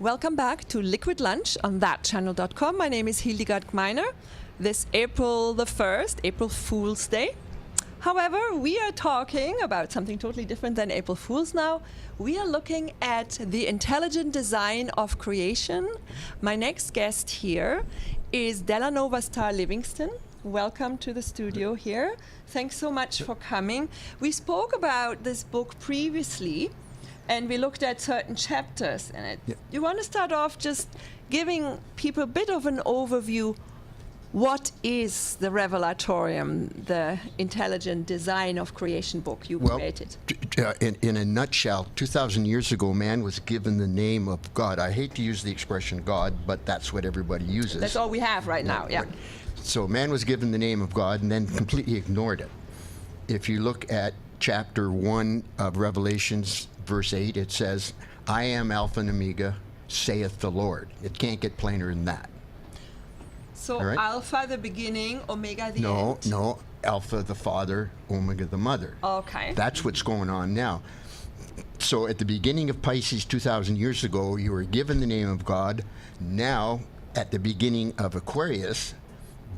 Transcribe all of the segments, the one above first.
Welcome back to Liquid Lunch on thatchannel.com. My name is Hildegard Gmeiner. This April the 1st, April Fool's Day. However, we are talking about something totally different than April Fool's now. We are looking at the intelligent design of creation. My next guest here is Delanova Star Livingston. Welcome to the studio here. Thanks so much for coming. We spoke about this book previously, and we looked at certain chapters in it. Yeah. You want to start off just giving people a bit of an overview. What is the Revelatorium, the intelligent design of creation book you created? In a nutshell, 2,000 years ago, man was given the name of God. I hate to use the expression God, but that's what everybody uses. That's all we have right now, yeah. Right. So man was given the name of God and then completely ignored it. If you look at chapter 1 of Revelations, verse 8, it says, I am Alpha and Omega, saith the Lord. It can't get plainer than that. So right? Alpha, the beginning, Omega, the end? No, Alpha, the Father, Omega, the Mother. Okay. That's what's going on now. So at the beginning of Pisces 2,000 years ago, you were given the name of God. Now, at the beginning of Aquarius,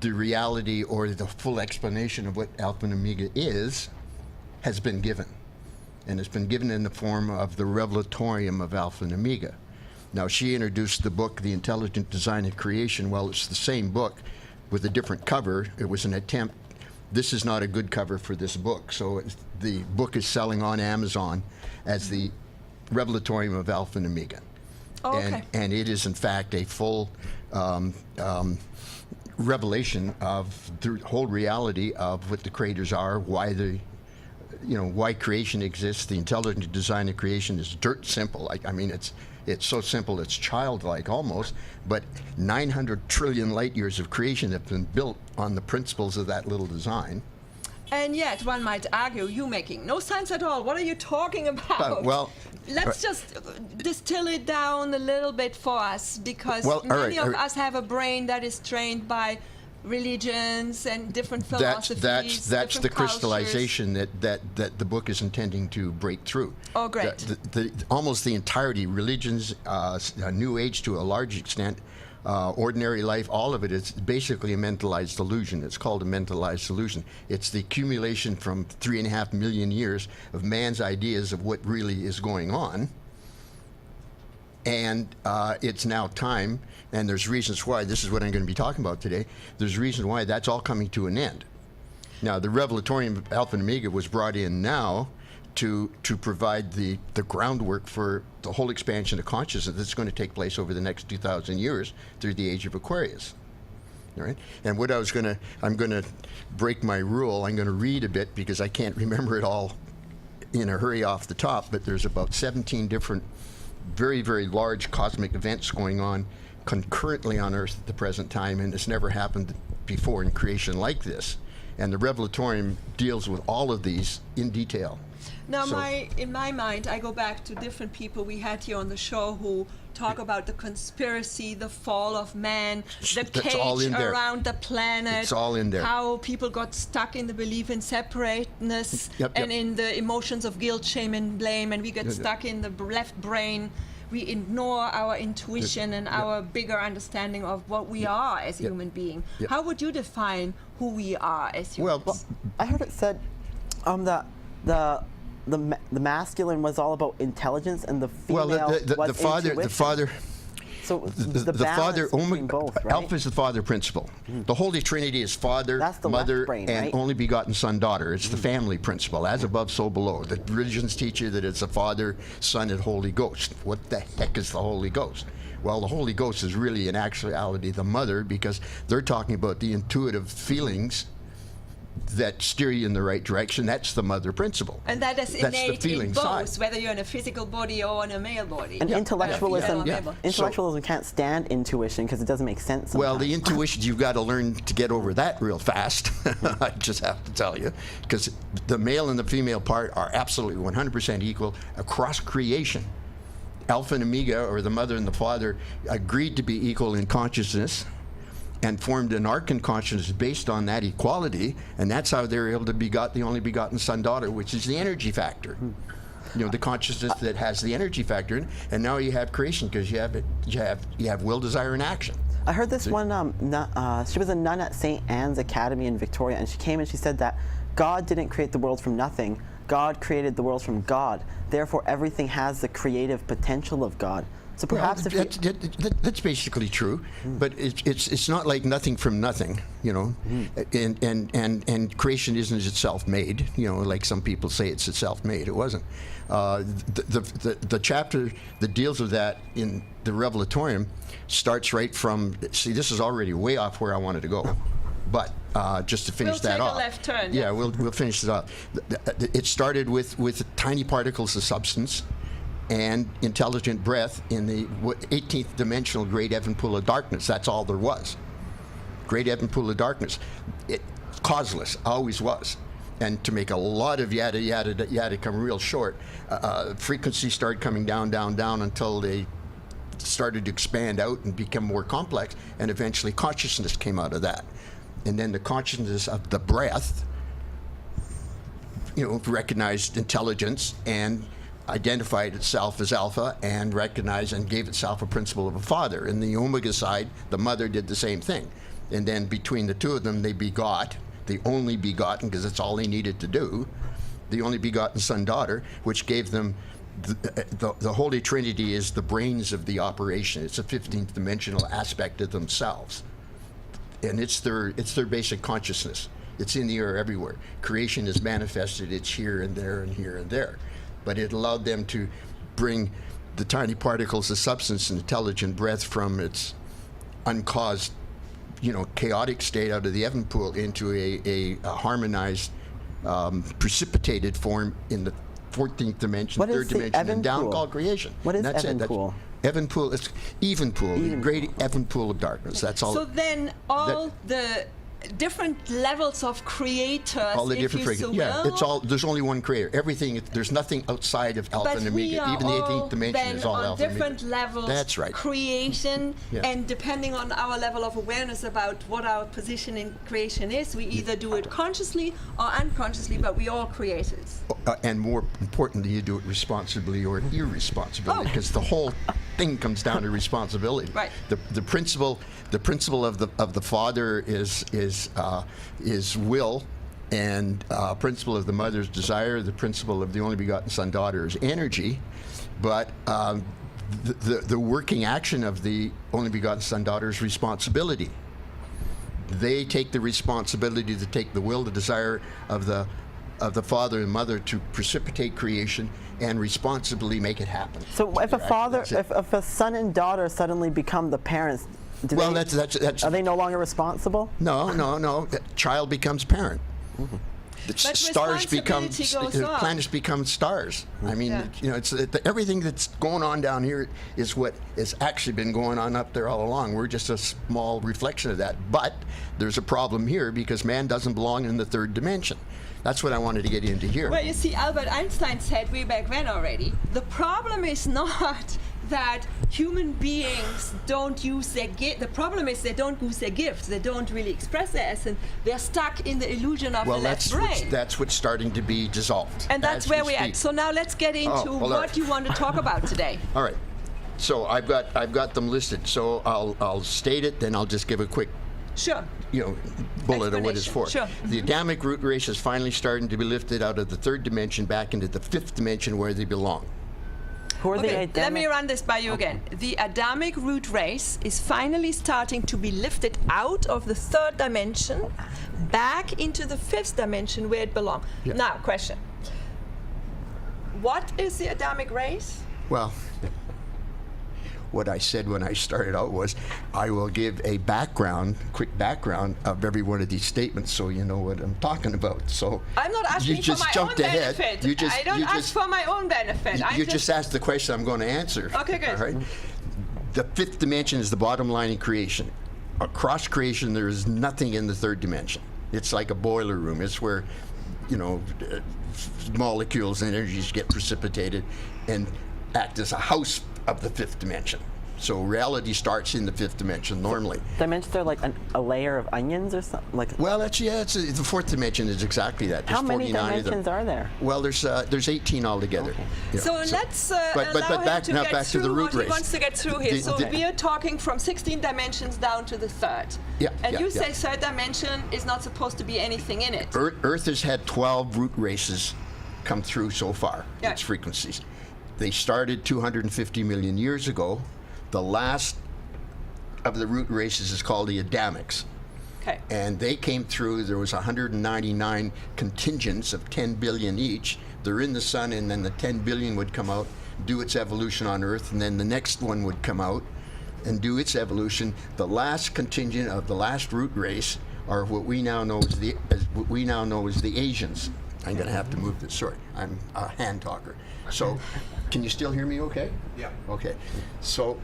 the reality or the full explanation of what Alpha and Omega is has been given. And it's been given in the form of the Revelatorium of Alpha and Omega. Now, she introduced the book, The Intelligent Design of Creation. Well, it's the same book with a different cover. It was an attempt. This is not a good cover for this book. So the book is selling on Amazon as the Revelatorium of Alpha and Omega. Oh, okay. And it is, in fact, a full revelation of the whole reality of what the creators are, why why creation exists. The intelligent design of creation is dirt simple. I mean, it's so simple, it's childlike almost, but 900 trillion light years of creation have been built on the principles of that little design. And yet, one might argue, you're making no sense at all. What are you talking about? Let's just distill it down a little bit for us, because many of us have a brain that is trained by religions and different philosophies. That's the crystallization that the book is intending to break through. Oh, great. Almost the entirety, religions, New Age to a large extent, ordinary life, all of it is basically a mentalized illusion. It's called a mentalized illusion. It's the accumulation from 3.5 million years of man's ideas of what really is going on. And it's now time, and there's reasons why. This is what I'm going to be talking about today. There's reasons why that's all coming to an end. Now, the Revelatorium of Alpha and Omega was brought in now to provide the groundwork for the whole expansion of consciousness that's going to take place over the next 2,000 years through the age of Aquarius. All right? And what I'm going to break my rule. I'm going to read a bit because I can't remember it all in a hurry off the top, but there's about 17 different very, very large cosmic events going on concurrently on Earth at the present time, and it's never happened before in creation like this. And the Revelatorium deals with all of these in detail. Now, in my mind, I go back to different people we had here on the show who talk about the conspiracy, the fall of man, the cage around the planet. It's all in there. How people got stuck in the belief in separateness and in the emotions of guilt, shame, and blame, and we get stuck in the left brain. We ignore our intuition and our bigger understanding of what we are as a human being. How would you define who we are as humans? Well, I heard it said that the masculine was all about intelligence, and the female was intuition. the father. So the father, both, right? Alpha is the father principle. The Holy Trinity is Father, Mother, and only begotten Son, Daughter. It's the family principle, as above, so below. The religions teach you that it's the Father, Son, and Holy Ghost. What the heck is the Holy Ghost? Well, the Holy Ghost is really, in actuality, the mother, because they're talking about the intuitive feelings that steer you in the right direction. That's the mother principle. And that is innate in both, whether you're in a physical body or in a male body. And intellectualism can't stand intuition because it doesn't make sense sometimes. Well, the intuition, you've got to learn to get over that real fast. I just have to tell you, because the male and the female part are absolutely 100% equal across creation. Alpha and Omega, or the mother and the father, agreed to be equal in consciousness and formed an archon consciousness based on that equality, and that's how they were able to begot the only begotten Son, Daughter, which is the energy factor. You know, the consciousness that has the energy factor in, and now you have creation because you have will, desire, and action. I heard this one, she was a nun at St. Anne's Academy in Victoria, and she came and she said that God didn't create the world from nothing. God created the world from God. Therefore, everything has the creative potential of God. So perhaps that's basically true, but it's not like nothing from nothing, you know, and creation isn't itself made, you know, like some people say it's itself made. It wasn't. The chapter that deals with that in the Revelatorium starts right from. See, this is already way off where I wanted to go, but just to finish that off. We'll take a left turn. Yeah, we'll finish it off. It started with tiny particles of substance and intelligent breath in the 18th dimensional Great Evan Pool of Darkness. That's all there was. Great Evan Pool of Darkness. It causeless, always was. And to make a lot of yada come real short, frequencies started coming down until they started to expand out and become more complex, and eventually consciousness came out of that. And then the consciousness of the breath, you know, recognized intelligence and identified itself as alpha and recognized and gave itself a principle of a father. And the omega side, the mother did the same thing. And then between the two of them, they begot, the only begotten, because that's all they needed to do, the only begotten son-daughter, which gave them the Holy Trinity is the brains of the operation. It's a 15th dimensional aspect of themselves. And it's their basic consciousness. It's in the air everywhere. Creation is manifested. It's here and there and here and there. But it allowed them to bring the tiny particles of substance and intelligent breath from its uncaused, you know, chaotic state out of the Evan Pool into a harmonized, precipitated form in the 14th dimension, What is third the dimension, Evan and down Pool? called creation. What is And that's Evan it. Pool? Evan Pool, it's even pool, the great Evan Pool of darkness. That's all. So then all the different levels of creators, all the different if you so yeah, will, it's all. There's only one creator. Everything. There's nothing outside of Alpha but and we Omega. are Even the all 18th dimension then is all on Alpha and different Omega. levels. That's right. Creation, Yeah. and depending on our level of awareness about what our position in creation is, we either do it consciously or unconsciously, but we all creators. And more importantly, you do it responsibly or irresponsibly, Oh. because the whole thing comes down to responsibility. Right. The principle of the father is will, and principle of the mother's desire. The principle of the only begotten son daughter is energy, but the working action of the only begotten son daughter is responsibility. They take the responsibility to take the will, the desire of the father and mother to precipitate creation and responsibly make it happen. So if a father, That's it. if a son and daughter suddenly become the parents, Well, that's are they no longer responsible? no. Child becomes parent. The But stars become responsibility goes on. planets become stars. I mean, Yeah. you know, it's everything that's going on down here is what has actually been going on up there all along. We're just a small reflection of that. But there's a problem here because man doesn't belong in the third dimension. That's what I wanted to get into here. Well, you see, Albert Einstein said way back when already, the problem is not that human beings don't use their gift. The problem is they don't use their gifts. They don't really express their essence. They're stuck in the illusion of Well, the left brain. that's what's starting to be dissolved. And that's as where we we're at. speak. So now let's get into hold on. what you want to talk about today. All right. So I've got them listed. So I'll state it, then I'll just give a quick, Sure. you know, bullet of what it's for. Sure. The Adamic root race is finally starting to be lifted out of the third dimension back into the fifth dimension where they belong. Who are the Okay, Adamic? let me run this by you again. The Adamic root race is finally starting to be lifted out of the third dimension back into the fifth dimension where it belongs. Yeah. Now, question. What is the Adamic race? Well, what I said when I started out was, I will give a quick background of every one of these statements so you know what I'm talking about. So I'm not asking you for just my own jumped ahead. benefit. I don't ask for my own benefit. You just asked the question I'm going to answer. Okay, good. All right. The fifth dimension is the bottom line in creation. Across creation, there is nothing in the third dimension. It's like a boiler room. It's where, you know, molecules and energies get precipitated and act as a house of the fifth dimension. So reality starts in the fifth dimension normally. Dimensions are like a layer of onions or something. Like Well, the fourth dimension is exactly that. There's how many 49 of them. dimensions are there? Well, there's 18 altogether. Okay. Yeah. So let's but allow him back to now get back to the through root what he race. wants to get through here. The- So the- we are talking from 16 dimensions down to the third. Yeah, And yeah, you yeah. say third dimension is not supposed to be anything in it. Earth has had 12 root races come through so far, Yeah. its frequencies. They started 250 million years ago. The last of the root races is called the Adamics. Okay. And they came through, there was 199 contingents of 10 billion each. They're in the sun, and then the 10 billion would come out, do its evolution on Earth, and then the next one would come out and do its evolution. The last contingent of the last root race are what we now know as the Asians. I'm going to have to move this. Sorry, I'm a hand talker. So, can you still hear me? Okay. Yeah. Okay. So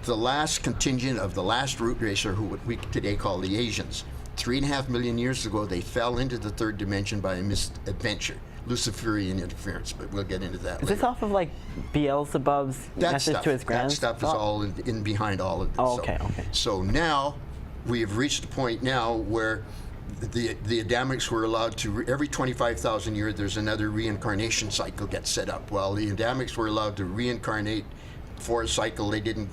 the last contingent of the last root race are what we today call the Asians. 3.5 million years ago, they fell into the third dimension by a misadventure, Luciferian interference. But we'll get into that Is later. this off of like Beelzebub's message to his That grands? stuff is all in behind all of this. Oh, okay, okay. So now we have reached a point now where the Adamics were allowed to, every 25,000 years, there's another reincarnation cycle gets set up. Well, the Adamics were allowed to reincarnate for a cycle. They didn't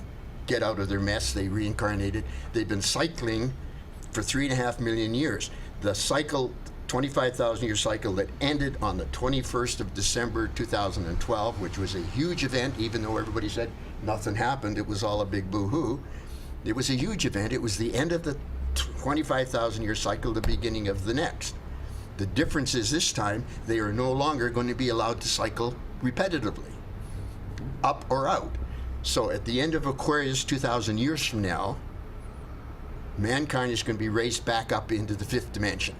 get out of their mess. They reincarnated. They've been cycling for 3.5 million years. The cycle, 25,000 year cycle that ended on the 21st of December 2012, which was a huge event, even though everybody said nothing happened. It was all a big boo-hoo. It was a huge event. It was the end of the 25,000 year cycle, the beginning of the next. The difference is this time they are no longer going to be allowed to cycle repetitively, up or out. So at the end of Aquarius 2,000 years from now, mankind is going to be raised back up into the fifth dimension.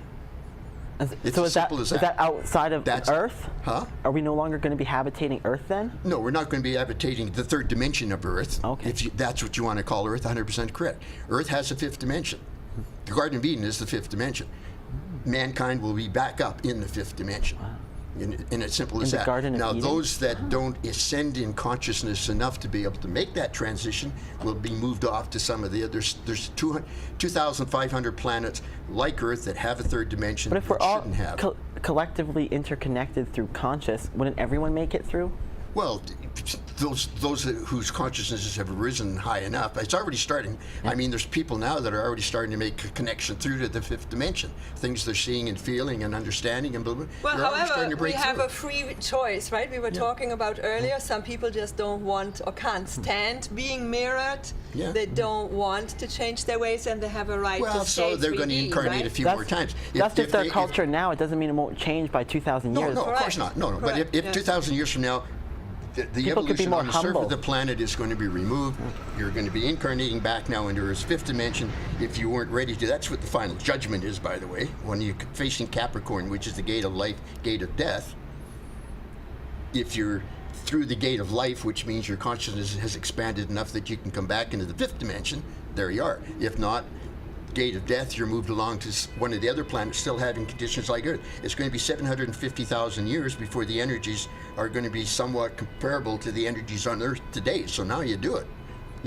It's So as is that, simple as is that. that outside of That's- Earth? Huh? Are we no longer going to be habitating Earth then? No, we're not going to be habitating the third dimension of Earth. Okay. If that's what you want to call Earth, 100% correct. Earth has a fifth dimension. The Garden of Eden is the fifth dimension. Mankind will be back up in the fifth dimension. And it's simple as In the that. Garden of Now, Eden? those that don't ascend in consciousness enough to be able to make that transition will be moved off to some of the others. There's 2,500 planets like Earth that have a third dimension But if we're that all shouldn't have. collectively interconnected through conscious, wouldn't everyone make it through? Well, those whose consciousnesses have risen high enough, it's already starting. I mean, there's people now that are already starting to make a connection through to the fifth dimension. Things they're seeing and feeling and understanding and blah, blah. Well, They're already starting to however, we break have through. a free choice, right? We were talking about earlier, some people just don't want or can't stand being mirrored. Yeah. They don't want to change their ways, and they have a right Well, to stay so they're going to 3D, incarnate right? a few more times. That's just their they- culture now. It doesn't mean it won't change by 2,000 No, years. no, of Correct. course not. No, no. But Correct, if yeah. 2,000 years from now, the People could be evolution more on the surface humble. of the planet is going to be removed. You're going to be incarnating back now into Earth's fifth dimension if you weren't ready to. That's what the final judgment is, by the way. When you're facing Capricorn, which is the gate of life, gate of death, if you're through the gate of life, which means your consciousness has expanded enough that you can come back into the fifth dimension, there you are. If not, gate of death, you're moved along to one of the other planets still having conditions like Earth. It's going to be 750,000 years before the energies are going to be somewhat comparable to the energies on Earth today. So now you do it,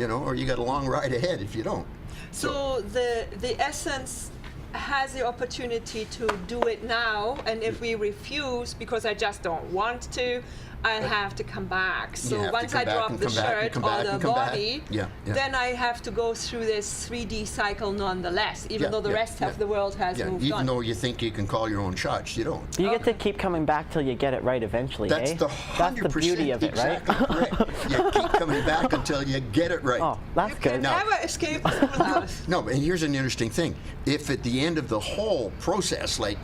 or you got a long ride ahead if you don't. So the essence has the opportunity to do it now, and if we refuse because I just don't want to, I'll have to come back. So have to once come I back drop and the come back and shirt come or back the and come back. body, Yeah, yeah. then I have to go through this 3D cycle nonetheless, even though the rest of the world has moved even on. though you think you can call your own shots, you don't. You get to keep coming back till you get it right eventually, That's eh? the That's 100% the beauty of it, exactly right? correct. You keep coming back until you get it right. Oh, that's You good. can Now- never escape the full house. No, and here's an interesting thing. If at the end of the whole process, like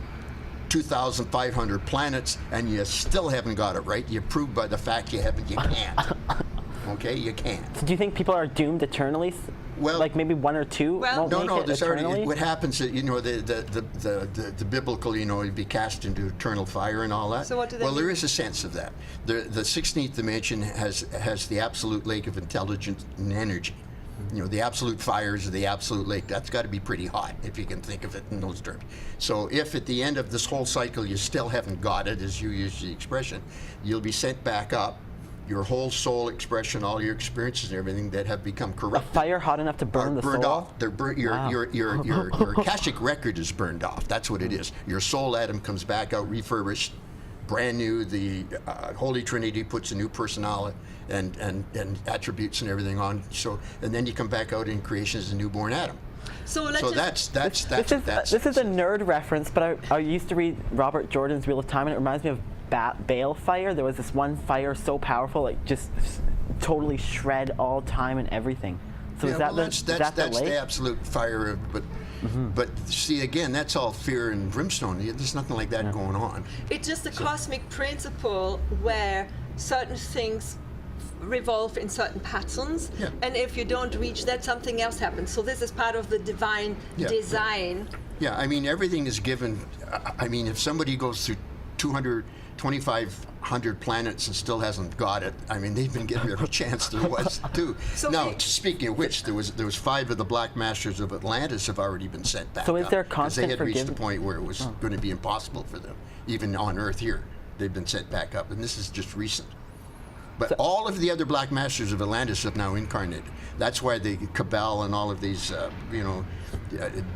2,500 planets, and you still haven't got it right, you prove by the fact you can't. Okay, you can't. Do you think people are doomed eternally? Well- like maybe one or two Well- won't No, make no. it There's eternally? already what happens. The biblical, you'd be cast into eternal fire and all that. So what do they Well, there mean? is a sense of that. The 16th dimension has the absolute lake of intelligence and energy. The absolute fires of the absolute lake. That's got to be pretty hot if you can think of it in those terms. So if at the end of this whole cycle you still haven't got it, as you use the expression, you'll be sent back up your whole soul expression, all your experiences and everything that have become corrupted. Fire hot enough to are burn the burned soul? off. They're your Akashic record is burned off. That's what it is. Your soul atom comes back out refurbished, brand new. The Holy Trinity puts a new personality and attributes and everything on. So, and then you come back out in creation as a newborn atom. So let's So just This is a nerd reference, but I used to read Robert Jordan's Wheel of Time, and it reminds me of Balefire. There was this one fire so powerful, like just totally shred all time and everything. So is that that's the lake? the absolute fire of, but see again, that's all fear and brimstone. There's nothing like that going on. It's just a cosmic principle where certain things revolve in certain patterns, Yeah. and if you don't reach that, something else happens. So this is part of the divine Yeah. design. Yeah, I mean everything is given. I mean, if somebody goes through 2,500 planets and still hasn't got it, I mean they've been given every chance there was to. So now, we- speaking of which, there was 5 of the Black Masters of Atlantis have already been sent back. So is there up, 'cause constant they had reached the forgiveness? point where it was going to be impossible for them, even on Earth here. They've been sent back up, and this is just recent. But all of the other Black Masters of Atlantis have now incarnated. That's why the Cabal and all of these,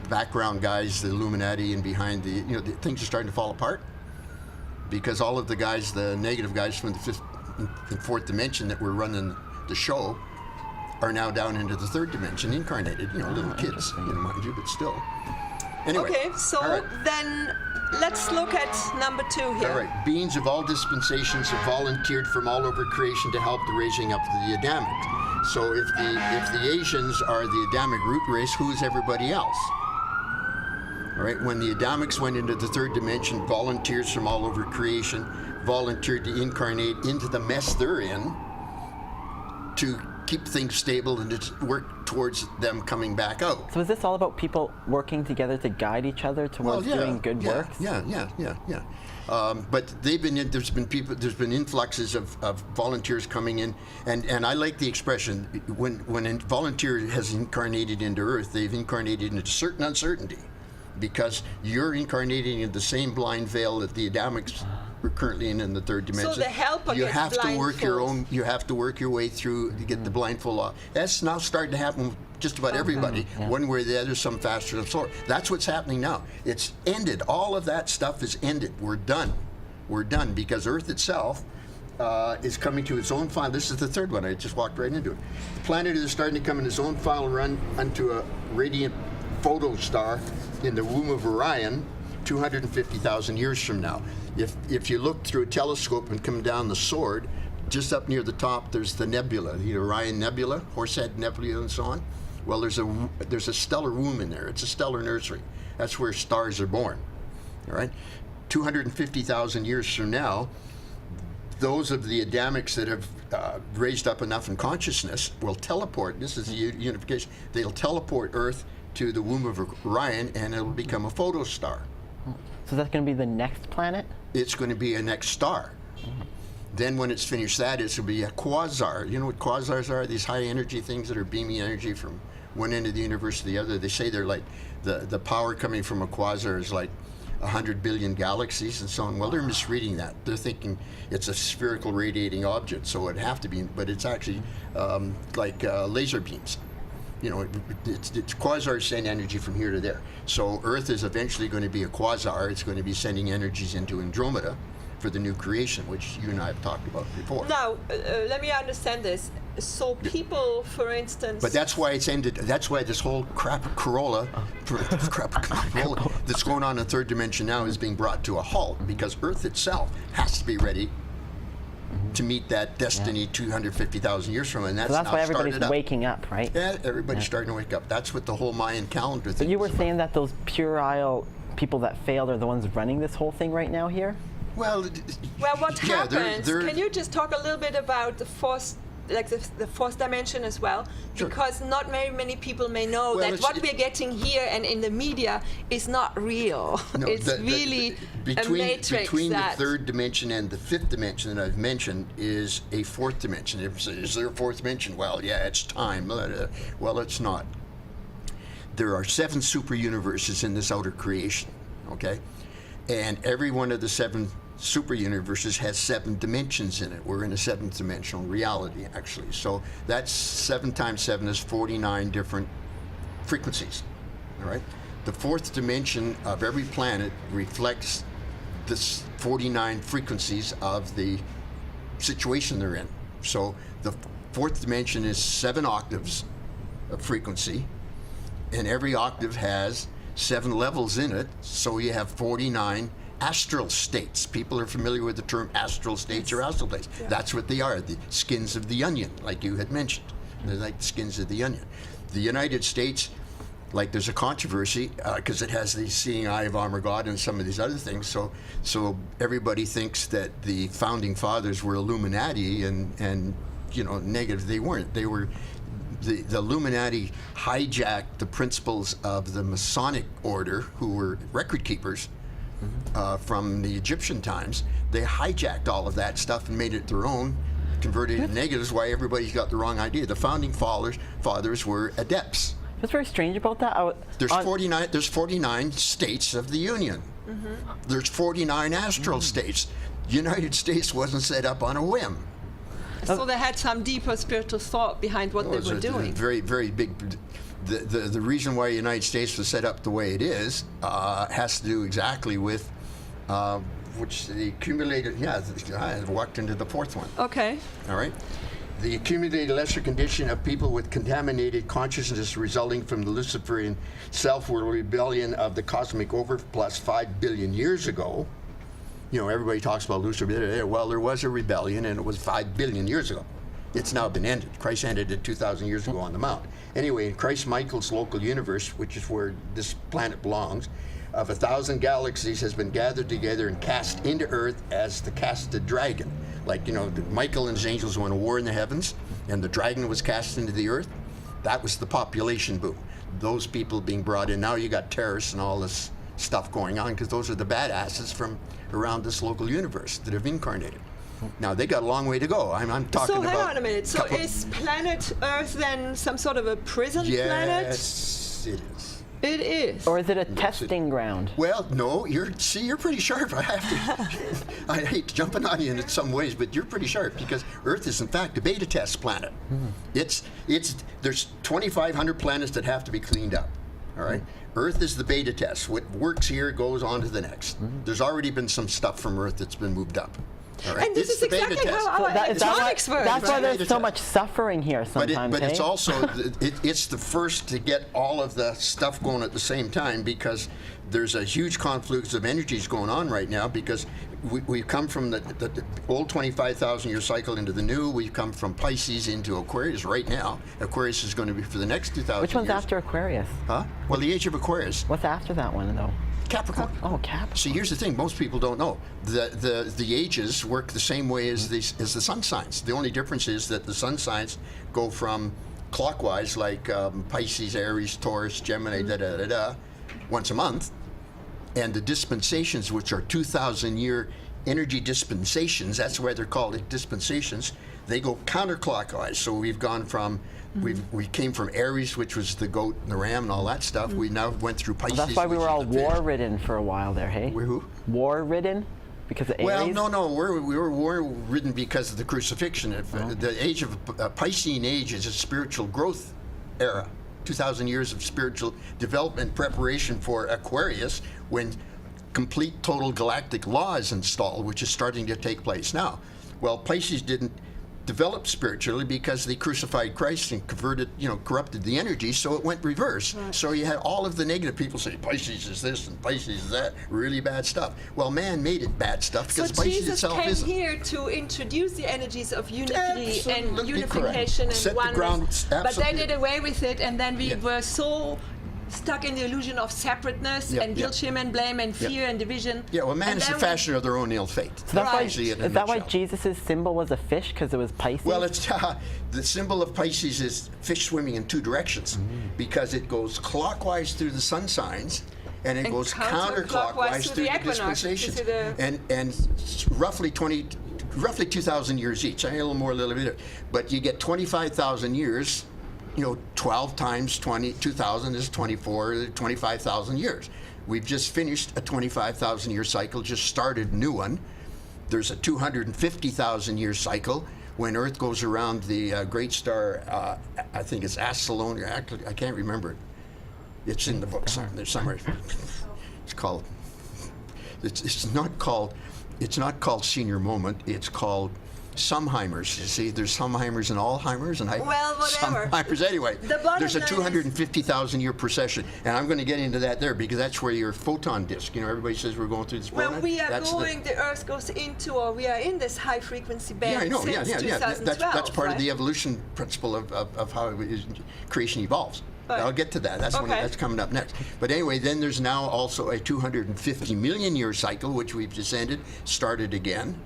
background guys, the Illuminati, and behind the things are starting to fall apart. Because all of the guys, the negative guys from the 5th and 4th dimension that were running the show, are now down into the 3rd dimension, incarnated. Little kids, mind you, but still. Anyway. Okay, so all right. then let's look at number 2 here. All right. Beings of all dispensations have volunteered from all over creation to help the raising up of the Adamic. So if the Asians are the Adamic root race, who is everybody else? All right. When the Adamics went into the 3rd dimension, volunteers from all over creation volunteered to incarnate into the mess they're in to keep things stable and to work towards them coming back out. So is this all about people working together to guide each other towards doing good work? Yeah. But they've been there's been influxes of volunteers coming in, and I like the expression when a volunteer has incarnated into Earth, they've incarnated into certain uncertainty, because you're incarnating in the same blind veil that the Adamics we're currently in the 3rd dimension. the helper you gets have to work your blindfolds. own. You have to work your way through to get the blindfold off. That's now starting to happen with just about everybody. One way or the other, some faster, some slower. That's what's happening now. It's ended. All of that stuff is ended. We're done. We're done because Earth itself is coming to its own final. This is the 3rd one. I just walked right into it. The planet is starting to come in its own final run unto a radiant photostar in the womb of Orion 250,000 years from now. If you look through a telescope and come down the sword, just up near the top, there's the nebula, the Orion Nebula, Horsehead Nebula, and so on. Well, there's a stellar womb in there. It's a stellar nursery. That's where stars are born. All right, 250,000 years from now, those of the Adamics that have raised up enough in consciousness will teleport. This is the unification. They'll teleport Earth to the womb of Orion, and it'll become a photostar. So that's going to be the next planet? It's going to be a next star. Then when it's finished that, it will be a quasar. You know what quasars are? These high energy things that are beaming energy from one end of the universe to the other. They say they're like, the power coming from a quasar is like 100 billion galaxies and so on. Well, they're misreading that. They're thinking it's a spherical radiating object, so it'd have to be, but it's actually like laser beams. It's quasars send energy from here to there. So Earth is eventually going to be a quasar. It's going to be sending energies into Andromeda for the new creation, which you and I have talked about before. Now, let me understand this. So people, for instance... But that's why it's ended. That's why this whole crap Corolla that's going on in 3rd dimension now is being brought to a halt, because Earth itself has to be ready to meet that destiny 250,000 years from, and that's So that's now why everybody's started up. waking up, right? Yeah, everybody's starting to wake up. That's what the whole Mayan calendar thing But you were is about. saying that those puerile people that failed are the ones running this whole thing right now here? Well, what yeah, happens? they're Can you just talk a little bit about the fourth, like the 4th dimension as well? Sure. Because not very many people may know Well, that what we're getting here and in the media is not real. No, it's really a matrix between that... the 3rd dimension and the 5th dimension that I've mentioned is a 4th dimension. Is there a 4th dimension? Well, yeah, it's time. Well, it's not. There are 7 super universes in this outer creation, okay? And every one of the 7 super universes has 7 dimensions in it. We're in a 7th dimensional reality, actually. So that's 7 times 7 is 49 different frequencies. All right. The 4th dimension of every planet reflects this 49 frequencies of the situation they're in. So the 4th dimension is 7 octaves of frequency, and every octave has 7 levels in it, so you have 49 astral states. People are familiar with the term astral states or astral states. Yeah. That's what they are, the skins of the onion, like you had mentioned. They're like the skins of the onion. The United States, like there's a controversy because it has the seeing eye of Armageddon and some of these other things. So everybody thinks that the founding fathers were Illuminati and you know, negative. They weren't. They were. The Illuminati hijacked the principles of the Masonic order, who were record keepers from the Egyptian times. They hijacked all of that stuff and made it their own, converted it to negatives. Why everybody's got the wrong idea. The founding fathers were adepts. What's very strange about that? There's 49. There's 49 states of the Union. There's 49 astral states. United States wasn't set up on a whim. So they had some deeper spiritual thought behind what they It's were a doing. very, very big. The reason why the United States was set up the way it is has to do exactly with which the accumulated. Yeah, I walked into the 4th one. Okay. All right. The accumulated lesser condition of people with contaminated consciousness resulting from the Luciferian self-will rebellion of the cosmic overplus 5 billion years ago. You know, everybody talks about Lucifer. Well, there was a rebellion, and it was 5 billion years ago. It's now been ended. Christ ended it 2,000 years ago on the Mount. Anyway, in Christ Michael's local universe, which is where this planet belongs, of 1,000 galaxies has been gathered together and cast into Earth as the casted dragon. Like, you know, Michael and his angels went to war in the heavens, and the dragon was cast into the Earth. That was the population boom. Those people being brought in. Now you got terrorists and all this stuff going on, because those are the badasses from around this local universe that have incarnated. Now they got a long way to go. I'm talking So about. hang on a minute. So couple- is planet Earth then some sort of a prison planet? Yes, it is. It is. Or is it a testing ground? Well, no, you're pretty sharp. I have to. I hate jumping on you in some ways, but you're pretty sharp, because Earth is in fact a beta test planet. There's 2,500 planets that have to be cleaned up. All right. Earth is the beta test. What works here goes on to the next. There's already been some stuff from Earth that's been moved up. All right. And this It's is the beta exactly test. how our Is that why, electronics work. that's why right? there's so Beta much suffering here sometimes. But it's hey? also it's the first to get all of the stuff going at the same time, because there's a huge confluence of energies going on right now, because we've come from the old 25,000 year cycle into the new. We've come from Pisces into Aquarius right now. Aquarius is going to be for the next 2,000 years. Which one's after Aquarius? Huh? Well, the age of Aquarius. What's after that one, though? Capricorn. Oh, Cap. See, here's the thing: most people don't know. The ages work the same way as the sun signs. The only difference is that the sun signs go from clockwise, like Pisces, Aries, Taurus, Gemini, once a month, and the dispensations, which are 2,000-year energy dispensations. That's why they're called dispensations. They go counterclockwise. So we've gone from we came from Aries, which was the goat and the ram and all that stuff. We now went through Pisces. That's why we which were is all the fish. war-ridden for a while there, hey? We're who? War-ridden? Because of Aries? Well, no, we were war-ridden because of the crucifixion. The age of Piscean age is a spiritual growth era. 2,000 years of spiritual development preparation for Aquarius, when complete total galactic law is installed, which is starting to take place now. Well, Pisces didn't develop spiritually because they crucified Christ and corrupted the energy, so it went reverse. Right. So you had all of the negative people say Pisces is this and Pisces is that, really bad stuff. Well, man made it bad stuff because So Pisces Jesus itself came isn't. here to introduce the energies of unity and Absolutely unification correct. Set and the ground, oneness. But they absolutely. did away with it, and then we were so stuck in the illusion of separateness and guilt, shame, and blame, and fear and division. Yeah, well, man is the fashion of their own ill fate. So that's why, See it in a is that why nutshell. Jesus' symbol was a fish, because it was Pisces? Well, it's the symbol of Pisces is fish swimming in two directions, because it goes clockwise through the sun signs, and it goes counterclockwise through the equinox, dispensations, to the and roughly 2,000 years each. A little more, a little bit, but you get 25,000 years. 12 times 2,000 is 25,000 years. We've just finished a 25,000 year cycle, just started a new one. There's a 250,000 year cycle when Earth goes around the great star, I think it's Astellone, I can't remember it. It's in the book somewhere. It's called, it's not called Senior Moment, it's called Sumheimers. You see, there's Sumheimers and Alzheimer's, and Well, whatever. Sumheimers. Anyway, The bottom there's a line is- 250,000 year precession, and I'm going to get into that there because that's where your photon disk. You know, everybody says we're going through this. When photon. we are That's going, the Earth goes into, or we are in this high frequency band Yeah, I know. since Yeah. 2012. That's part right? of the evolution principle of how creation evolves. Right. I'll get to that. That's that's coming up next. But anyway, then there's now also a 250 million year cycle, which we've descended, started again.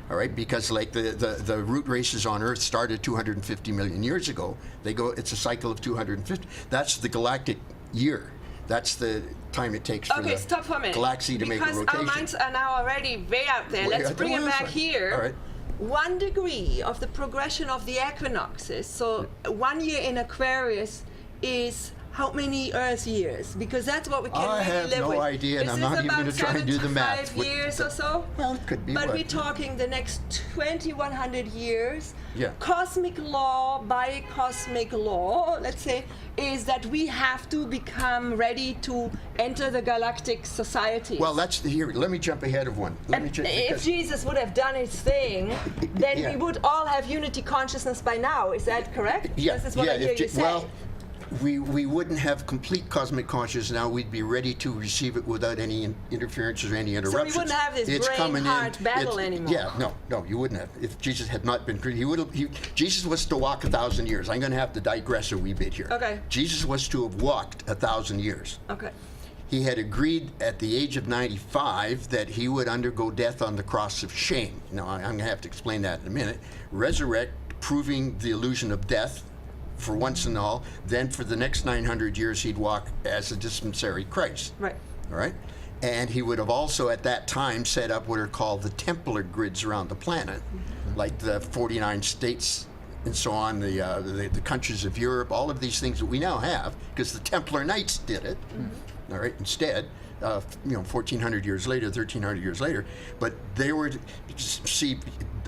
All right, because like the root races on Earth started 250 million years ago. They go. It's a cycle of 250. That's the galactic year. That's the time it takes for the Stop for a minute. galaxy to make a rotation. Because our minds are now already way out there. Way Let's out bring there. it Well, back that's fine. here. All right. 1 degree of the progression of the equinoxes. So 1 year in Aquarius is how many Earth years? Because that's what we can I really have live no with. idea, and Is I'm this not even about gonna try and do the math. 75 years or so? Well, it could be. But what? we're talking the next 2,100 years. Yeah. Cosmic law, by cosmic law, let's say, is that we have to become ready to enter the galactic society. Well, that's here. Let me jump ahead of one. Let me just, If because- Jesus would have done his thing, then Yeah. we would all have unity consciousness by now. Is that correct? Yeah, This is what I hear you say. well, we wouldn't have complete cosmic consciousness now. We'd be ready to receive it without any interferences or any interruptions. wouldn't have this brain-heart battle anymore. Yeah, no, you wouldn't have. If Jesus had not been, he would have. Jesus was to walk 1,000 years. I'm going to have to digress a wee bit here. Okay. Jesus was to have walked 1,000 years. Okay. He had agreed at the age of 95 that he would undergo death on the cross of shame. Now, I'm going to have to explain that in a minute. Resurrect, proving the illusion of death for once and all. Then for the next 900 years, he'd walk as a dispensary Christ. Right. All right? And he would have also at that time set up what are called the Templar grids around the planet, like the 49 states and so on, the countries of Europe, all of these things that we now have, because the Templar Knights did it. All right, instead, 1,400 years later, 1,300 years later, but they were, see,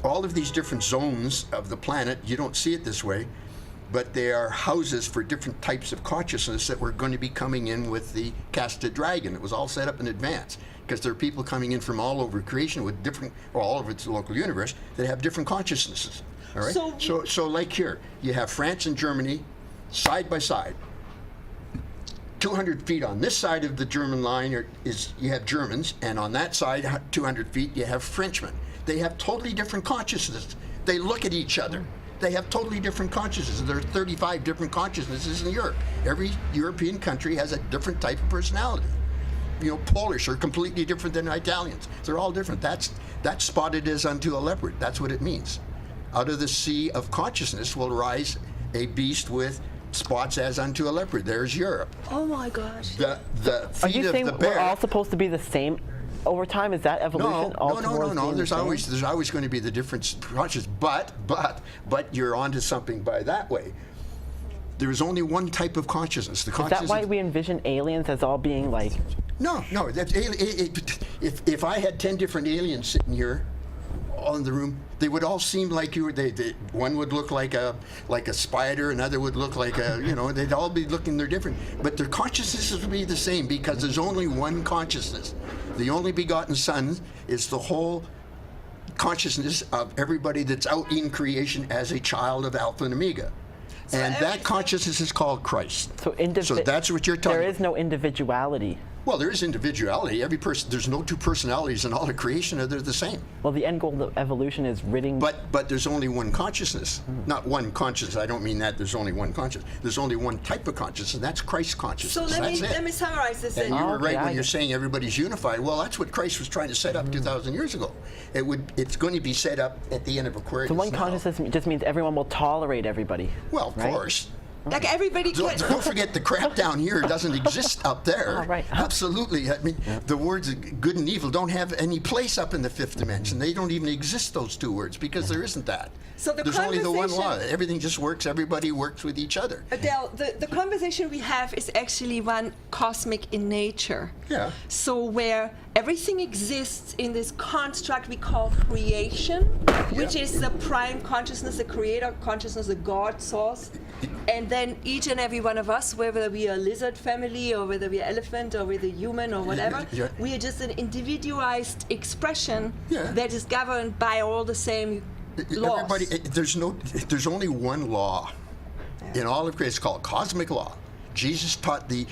all of these different zones of the planet, you don't see it this way, but they are houses for different types of consciousness that were going to be coming in with the casted dragon. It was all set up in advance, because there are people coming in from all over creation with different, or all over the local universe, that have different consciousnesses. All right? So like here, you have France and Germany side by side. 200 feet on this side of the German line you have Germans, and on that side, 200 feet, you have Frenchmen. They have totally different consciousnesses. They look at each other. They have totally different consciousnesses. There are 35 different consciousnesses in Europe. Every European country has a different type of personality. Polish are completely different than Italians. They're all different. That's spotted as unto a leopard. That's what it means. Out of the sea of consciousness will rise a beast with spots as unto a leopard. There's Europe. Oh my gosh. The Are feet you of saying the bear. we're all supposed to be the same over time? Is that evolution? All towards No. being There's the same? always going to be the difference conscious, but you're onto something by that way. There is only one type of consciousness. The Is consciousness. that why we envision aliens as all being like? No. If I had 10 different aliens sitting here, all in the room, they would all seem like you were. One would look like a spider, another would look like a. They'd all be looking. They're different, but their consciousnesses would be the same because there's only one consciousness. The only begotten Son is the whole consciousness of everybody that's out in creation as a child of Alpha and Omega. And that consciousness is called Christ. So that's what you're talking There about. is no individuality. Well, there is individuality. Every person, there's no two personalities in all of creation, they're the same. Well, the end goal of evolution is ridding. But there's only one consciousness. Not one consciousness. I don't mean that there's only one consciousness. There's only one type of consciousness, and that's Christ's So consciousness. let me summarize this. And then. you were Okay, right I when you're get- saying everybody's unified. Well, that's what Christ was trying to set up 2,000 years ago. It's going to be set up at the end of Aquarius. So one now. consciousness just means everyone will tolerate everybody. Well, of right? course. Like everybody Don't forget the crap down here doesn't exist up there. Oh, right. Absolutely. I mean, the words good and evil don't have any place up in the fifth dimension. They don't even exist, those two words, because there isn't that. So the There's only the one law. conversation- Everything just works. Everybody works with each other. Adele, the conversation we have is actually one cosmic in nature. Yeah. So where everything exists in this construct we call creation, which is the prime consciousness, the creator consciousness, the God source. And then each and every one of us, whether we are lizard family or whether we are elephant or whether human or whatever, Yeah. we are just an individualized expression Yeah. that is governed by all the same laws. Everybody, there's only one law in all of creation. It's called cosmic law. Jesus taught the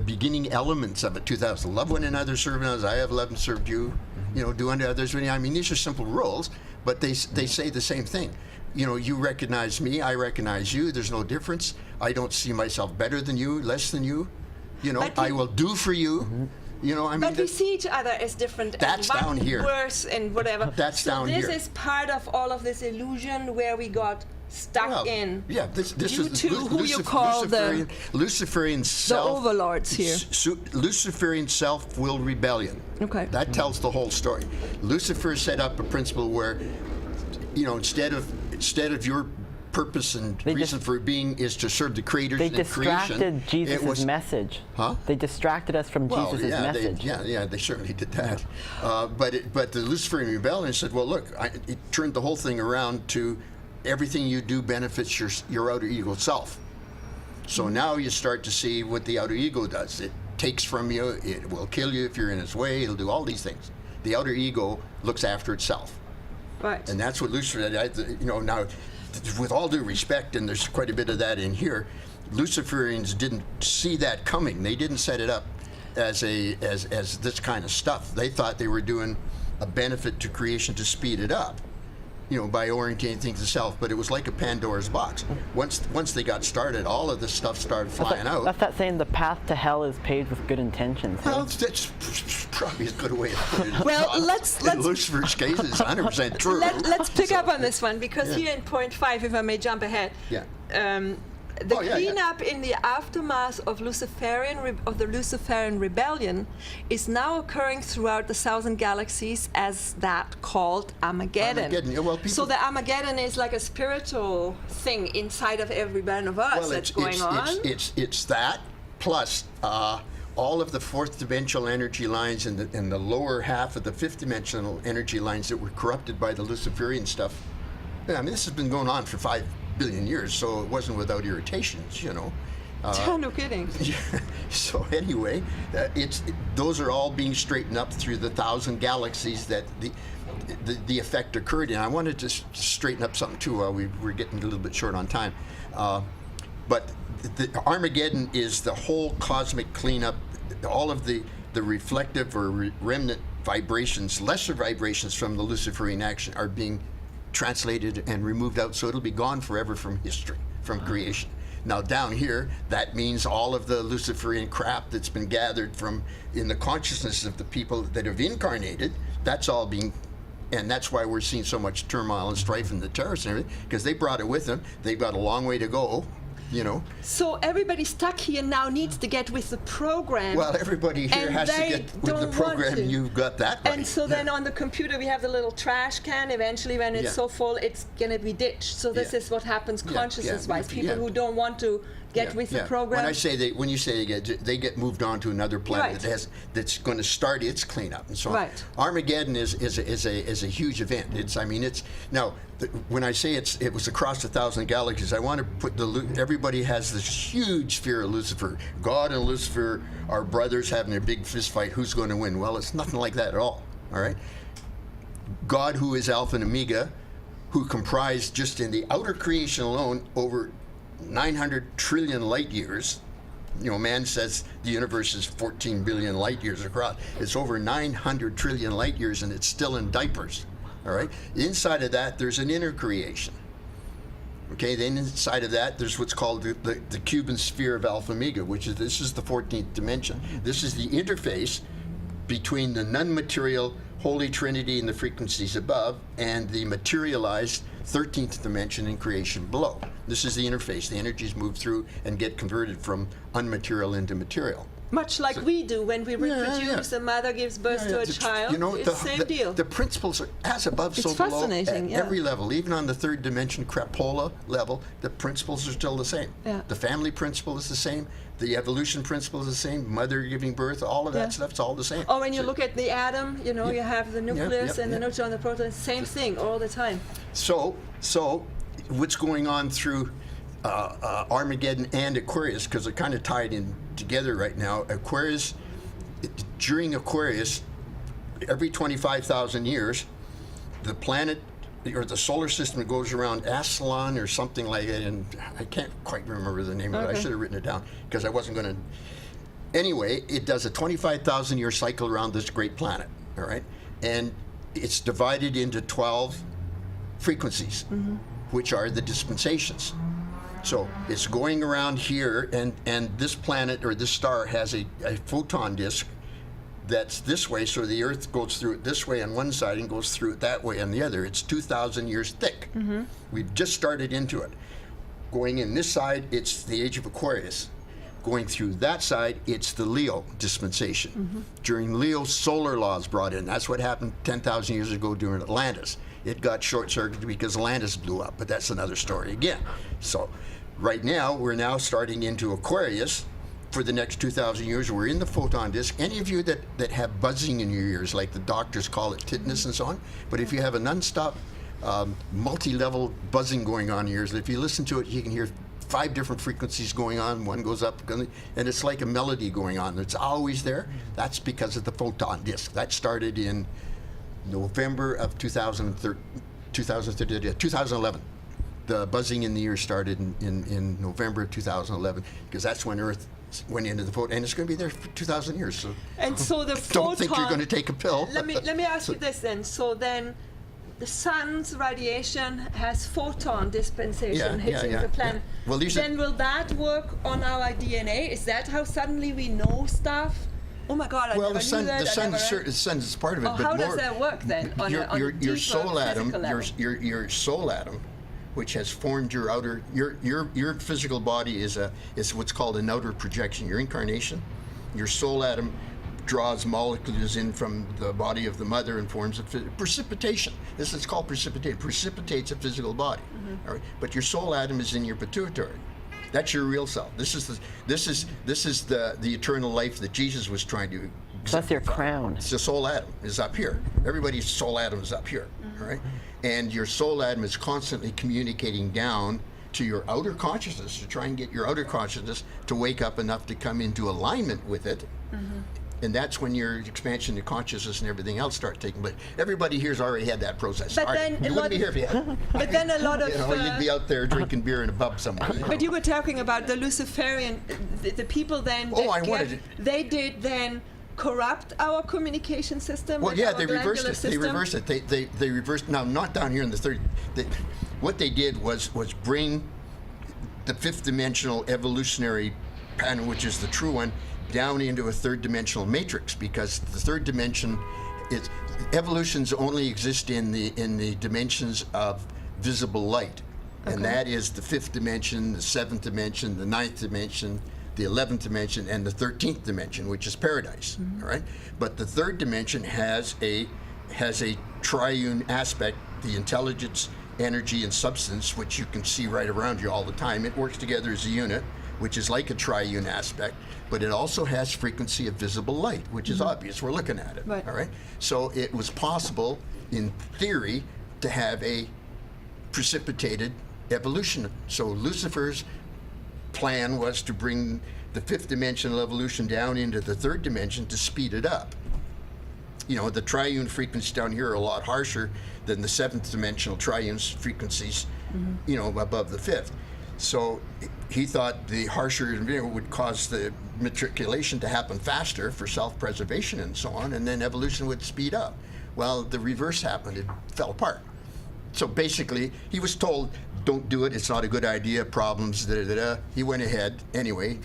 beginning elements of it. 2000. Love one another, serve others. I have loved and served you. You know, do unto others. I mean, these are simple rules, but they say the same thing. You know, you recognize me, I recognize you. There's no difference. I don't see myself better than you, less than you. You know, But I will do for you. You know, I mean, But we see each other as different, That's and down here. worse and whatever. That's so down this here. is part of all of this illusion where we got stuck well, in. Yeah, this Due is to who you call Luciferian self. overlords here. Luciferian self-will rebellion. Okay. That tells the whole story. Lucifer set up a principle where, you know, instead of your purpose and They reason for being is to serve the creators They and creation. distracted Jesus' it was, message. Huh? They distracted us from well, Jesus' yeah, message. they certainly did that. But the Luciferian rebellion said, well, look, it turned the whole thing around to everything you do benefits your outer ego self. So now you start to see what the outer ego does. It takes from you, it will kill you if you're in its way, it'll do all these things. The outer ego looks after itself. Right. And that's what Lucifer, you know, now, with all due respect, and there's quite a bit of that in here, Luciferians didn't see that coming. They didn't set it up as this kind of stuff. They thought they were doing a benefit to creation to speed it up, you know, by orienting things to self. But it was like a Pandora's box. Once they got started, all of this stuff started flying out. That's that saying, the path to hell is paved with good intentions. Well, that's probably as good a way to put it. Well, in let's- Lucifer's case, it's 100% true. Let's pick up on this one, because here in point 5, if I may jump ahead, Yeah. the Oh, yeah, cleanup in the aftermath of the Luciferian rebellion is now occurring throughout the 1,000 galaxies as that called Armageddon. Armageddon, yeah, well, people- So the Armageddon is like a spiritual thing inside of every one of us that's going on. It's that plus all of the fourth dimensional energy lines and the lower half of the fifth dimensional energy lines that were corrupted by the Luciferian stuff. Yeah, I mean, this has been going on for 5 billion years, so it wasn't without irritations, you know. No kidding. So anyway, those are all being straightened up through the 1,000 galaxies that the effect occurred in. I wanted to straighten up something too. We're getting a little bit short on time, but the Armageddon is the whole cosmic cleanup. All of the reflective or remnant vibrations, lesser vibrations from the Luciferian action are being translated and removed out, so it'll be gone forever from history, from creation. Now down here, that means all of the Luciferian crap that's been gathered from in the consciousness of the people that have incarnated, that's all being, and that's why we're seeing so much turmoil and strife and the terrorists and everything, because they brought it with them. They've got a long way to go, you know. So everybody stuck here now needs to get with the program. Well, everybody here And has to they get with don't the want program. to. You've got that right. And so then on the computer we have the little trash can. Eventually, when it's Yeah. so full, it's gonna be ditched. So this Yeah. is what happens Yeah, consciousness-wise. yeah, People yeah. who don't want to get with the program. When you say they get moved on to another planet Right. that's going to start its cleanup and so on. Right. Armageddon is a huge event. When I say it was across 1,000 galaxies, I want to put everybody has this huge fear of Lucifer. God and Lucifer are brothers having a big fist fight. Who's going to win? Well, it's nothing like that at all. All right. God, who is Alpha and Omega, who comprised just in the outer creation alone over 900 trillion light years. You know, man says the universe is 14 billion light years across. It's over 900 trillion light years, and it's still in diapers. All right. Inside of that, there's an inner creation. Okay. Then inside of that, there's what's called the Cuban sphere of Alpha Omega, this is the 14th dimension. This is the interface between the non-material Holy Trinity and the frequencies above, and the materialized 13th dimension in creation below. This is the interface. The energies move through and get converted from unmaterial into material. Much like we do when we Yeah, reproduce, yeah. a mother gives birth to a child. You know, it's the same deal. The principles are as above, so It's below fascinating, at yeah. every level. Even on the third dimension, crapola level, the principles are still the same. Yeah. The family principle is the same. The evolution principle is the same. Mother giving birth, all of that Yeah. stuff's all the same. Or when you So- look at the atom, you know, you have the nucleus and the neutron, the proton, same thing all the time. So what's going on through Armageddon and Aquarius, because they're kind of tied in together right now. Aquarius, during Aquarius, every 25,000 years, the planet or the solar system goes around Aslan or something like it, and I can't quite remember the name of it. I Okay. should have written it down because I wasn't going to. Anyway, it does a 25,000 year cycle around this great planet, all right? And it's divided into 12 frequencies, which are the dispensations. So it's going around here, and this planet or this star has a photon disk that's this way, so the Earth goes through it this way on one side and goes through it that way on the other. It's 2,000 years thick. We've just started into it. Going in this side, it's the age of Aquarius. Going through that side, it's the Leo dispensation. During Leo, solar laws brought in. That's what happened 10,000 years ago during Atlantis. It got short-circuited because Atlantis blew up, but that's another story again. So right now, we're now starting into Aquarius. For the next 2,000 years, we're in the photon disk. Any of you that have buzzing in your ears, like the doctors call it tinnitus and so on, but if you have a nonstop multi-level buzzing going on in your ears, if you listen to it, you can hear 5 different frequencies going on. One goes up, and it's like a melody going on. It's always there. That's because of the photon disk. That started in November of 2011. The buzzing in the ear started in November of 2011 because that's when Earth went into the photon, and it's going to be there for 2,000 years. So And so the photon. don't think you're going to take a pill. Let me ask you this then. So then, the sun's radiation has photon dispensation hitting the planet. yeah. Well, these then will that work on our DNA? Is that how suddenly we know stuff? Oh my God! I Well, never knew that. the sun is part of it. Oh, but how more, does that work then? On your a deeper soul atom, physical level? your soul atom, which has formed your outer, your physical body is what's called an outer projection. Your incarnation, your soul atom draws molecules in from the body of the mother and forms a precipitation. This is called precipitate. Precipitates a physical body. All right, but your soul atom is in your pituitary. That's your real self. This is the eternal life that Jesus was trying to. So that's your crown. It's the soul atom is up here. Everybody's soul atom is up here, all right? And your soul atom is constantly communicating down to your outer consciousness to try and get your outer consciousness to wake up enough to come into alignment with it. And that's when your expansion to consciousness and everything else start taking place. Everybody here's already had that process. But then you a wouldn't lot be here if you hadn't. But then a lot of. You'd be out there drinking beer in a pub somewhere. But you were talking about the Luciferian, the people then. Oh, that I wanted to- They did then corrupt our communication system. Well, and yeah, our they reversed glandular it. system. They reversed it. They reversed. Now, not down here in the third. What they did was bring the fifth dimensional evolutionary pattern, which is the true one, down into a third dimensional matrix, because the third dimension, evolutions only exist in the dimensions of visible light, and that is the fifth dimension, the seventh dimension, the ninth dimension, the 11th dimension, and the 13th dimension, which is paradise. All right, but the third dimension has a triune aspect, the intelligence, energy, and substance, which you can see right around you all the time. It works together as a unit, which is like a triune aspect, but it also has frequency of visible light, which is obvious. We're looking at it. Right. All right. So it was possible, in theory, to have a precipitated evolution. So Lucifer's plan was to bring the fifth dimensional evolution down into the third dimension to speed it up. You know, the triune frequencies down here are a lot harsher than the seventh dimensional triune frequencies, you know, above the fifth. So he thought the harsher would cause the matriculation to happen faster for self-preservation and so on, and then evolution would speed up. Well, the reverse happened. It fell apart. So basically, he was told, don't do it, it's not a good idea, problems, da-da-da-da. He went ahead anyway.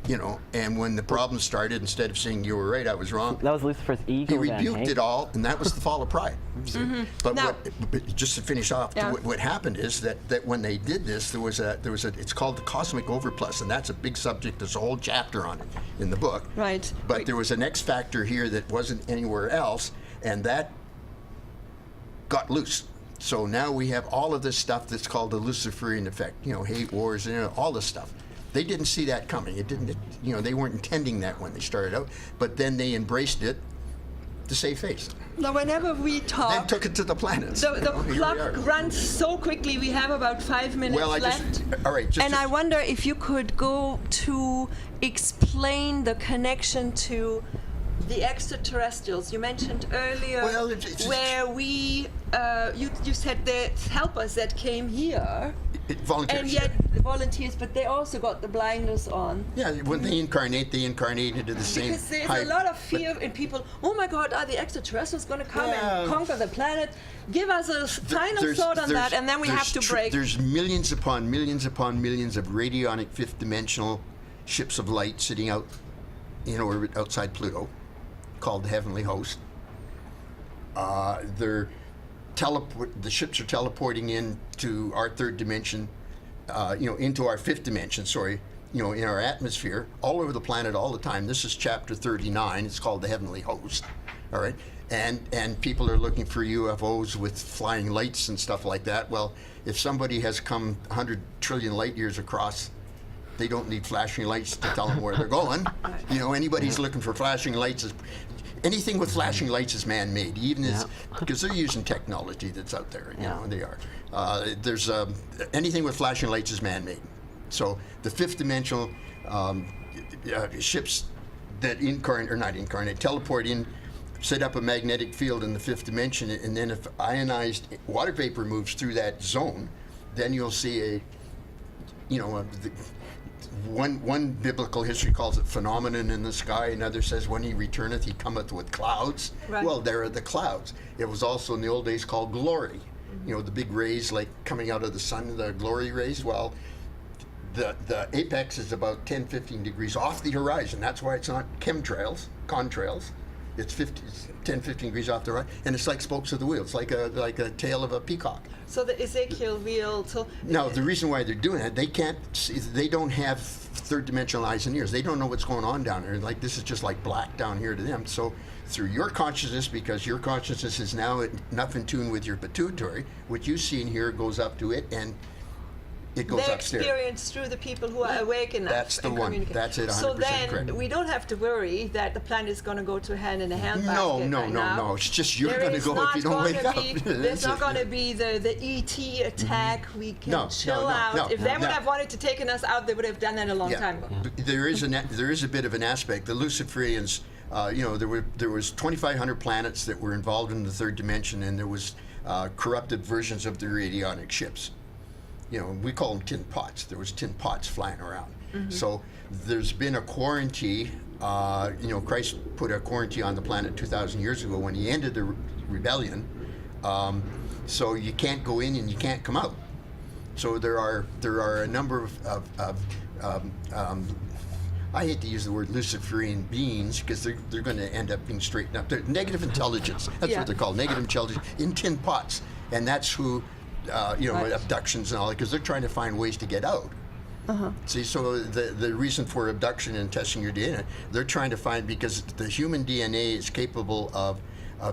you know, and when the problem started, instead of saying you were right, I was wrong, That was Lucifer's ego. he then, rebuked hey? it all, and that was the fall of pride. See? But Now- but just to finish off, Yeah. what happened is that when they did this, there was a it's called the cosmic overplus, and that's a big subject. There's a whole chapter on it in the book. Right. But there was an X factor here that wasn't anywhere else, and that got loose. So now we have all of this stuff that's called the Luciferian effect. You know, hate wars and all this stuff. They didn't see that coming. It didn't. You know, they weren't intending that when they started out. But then they embraced it to save face. Now, whenever we Then talk, took it to the planets. the you know, here we clock are. runs so quickly. We have about 5 minutes Well, I left. just all right. Just, And I wonder if you could go to explain the connection to the extraterrestrials. You mentioned earlier Well, it's- where you said the helpers that came here, volunteers. and yet the volunteers, but they also got the blinders on. yeah, when they incarnate into the same. Because there's high- a lot of fear in people. Oh my God, are the extraterrestrials going to come Well, and conquer the planet? Give us a final There's- thought on that, there's- and then we there's have to tr- break. There's millions upon millions upon millions of radionic fifth-dimensional ships of light sitting out in orbit outside Pluto, called the Heavenly Host. The ships are teleporting into our third dimension, into our fifth dimension. Sorry, in our atmosphere, all over the planet, all the time. This is chapter 39. It's called the Heavenly Host. All right, and people are looking for UFOs with flying lights and stuff like that. Well, if somebody has come 100 trillion light years across, they don't need flashing lights to tell them where they're going. Anybody's looking for flashing lights. Anything with flashing lights is man-made, because they're using technology that's out there. They are. There's anything with flashing lights is man-made. So the fifth-dimensional ships that teleport in, set up a magnetic field in the fifth dimension, and then if ionized water vapor moves through that zone, then you'll see one biblical history calls it phenomenon in the sky. Another says when he returneth, he cometh with clouds. Right. Well, there are the clouds. It was also in the old days called glory. The big rays like coming out of the sun, the glory rays. Well, the apex is about 10, 15 degrees off the horizon. That's why it's not contrails. It's 10, 15 degrees off the horizon, and it's like spokes of the wheel. It's like a tail of a peacock. So the Ezekiel wheel. Now, the reason why they're doing it, they don't have third dimensional eyes and ears. They don't know what's going on down there. Like, this is just like black down here to them. So through your consciousness, because your consciousness is now enough in tune with your pituitary, what you see and hear goes up to it, and it goes they upstairs. experience through the people who are awake enough. That's the and one. communicate. That's it, 100% So then correct. we don't have to worry that the planet is going to go to hand in a handbasket. No. It's just you're going to go if you don't wake up. There's not going to be the ET attack. We can No, chill no, out. no, If they would no. have wanted to take us out, they would have done that a long time ago. There is a bit of an aspect. The Luciferians, there was 2,500 planets that were involved in the third dimension, and there was corrupted versions of the radionic ships. We call them tin pots. There was tin pots flying around. So there's been a quarantine. Christ put a quarantine on the planet 2,000 years ago when he ended the rebellion. So you can't go in and you can't come out. So there are a number of I hate to use the word Luciferian beings because they're going to end up being straightened up. They're negative intelligence. That's what they're called, negative intelligence in tin pots, and that's who. Right. Abductions and all that, because they're trying to find ways to get out. See, so the reason for abduction and testing your DNA, they're trying to find, because the human DNA is capable of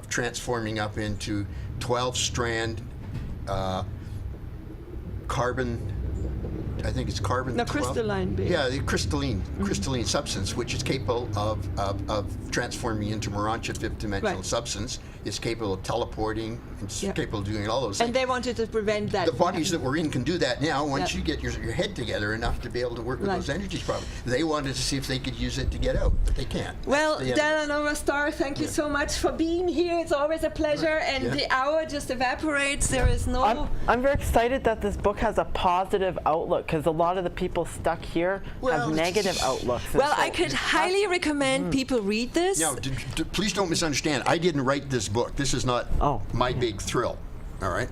transforming up into 12-strand carbon. I think it's carbon. No, 12? crystalline being. Yeah, the crystalline substance, which is capable of transforming into Morontia fifth-dimensional Right. substance. It's capable of teleporting. It's Yeah. capable of doing all those things. And they wanted to prevent that. The bodies that we're in can do that now once Yeah. you get your head together enough to be able to work with Right. those energies properly. They wanted to see if they could use it to get out, but they can't. Well, That's the Dan Nova Star, thank you so much for being here. It's always a pleasure, and Yeah. the hour just evaporates. There is no. I'm very excited that this book has a positive outlook, because a lot of the people stuck here Well, have negative outlooks. And Well, so I could highly recommend people read this. Now, please don't misunderstand. I didn't write this book. This is not my big thrill. All right.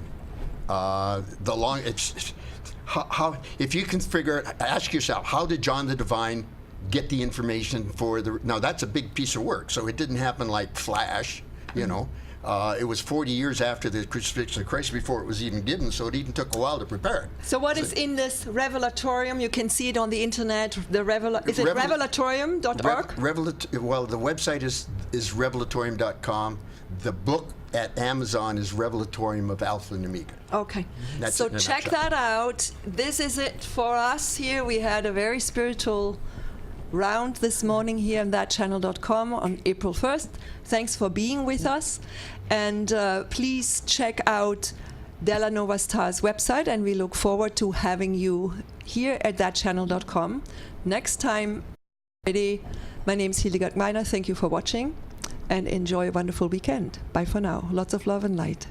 How if you can figure it, ask yourself, how did John the Divine get the information for the. Now that's a big piece of work. So it didn't happen like flash, you know. It was 40 years after the crucifixion of Christ before it was even given, so it even took a while to prepare it. So what is in this Revelatorium? You can see it on the internet. Is it revelatorium.org? Well, the website is revelatorium.com. The book at Amazon is Revelatorium of Alpha and Omega. Okay. That's So it in a check nutshell. that out. This is it for us here. We had a very spiritual round this morning here on thatchannel.com on April 1st. Thanks for being with us. And please check out Della Nova Star's website, and we look forward to having you here at thatchannel.com next time. Friday. My name is Hildegard Meiner. Thank you for watching, and enjoy a wonderful weekend. Bye for now. Lots of love and light.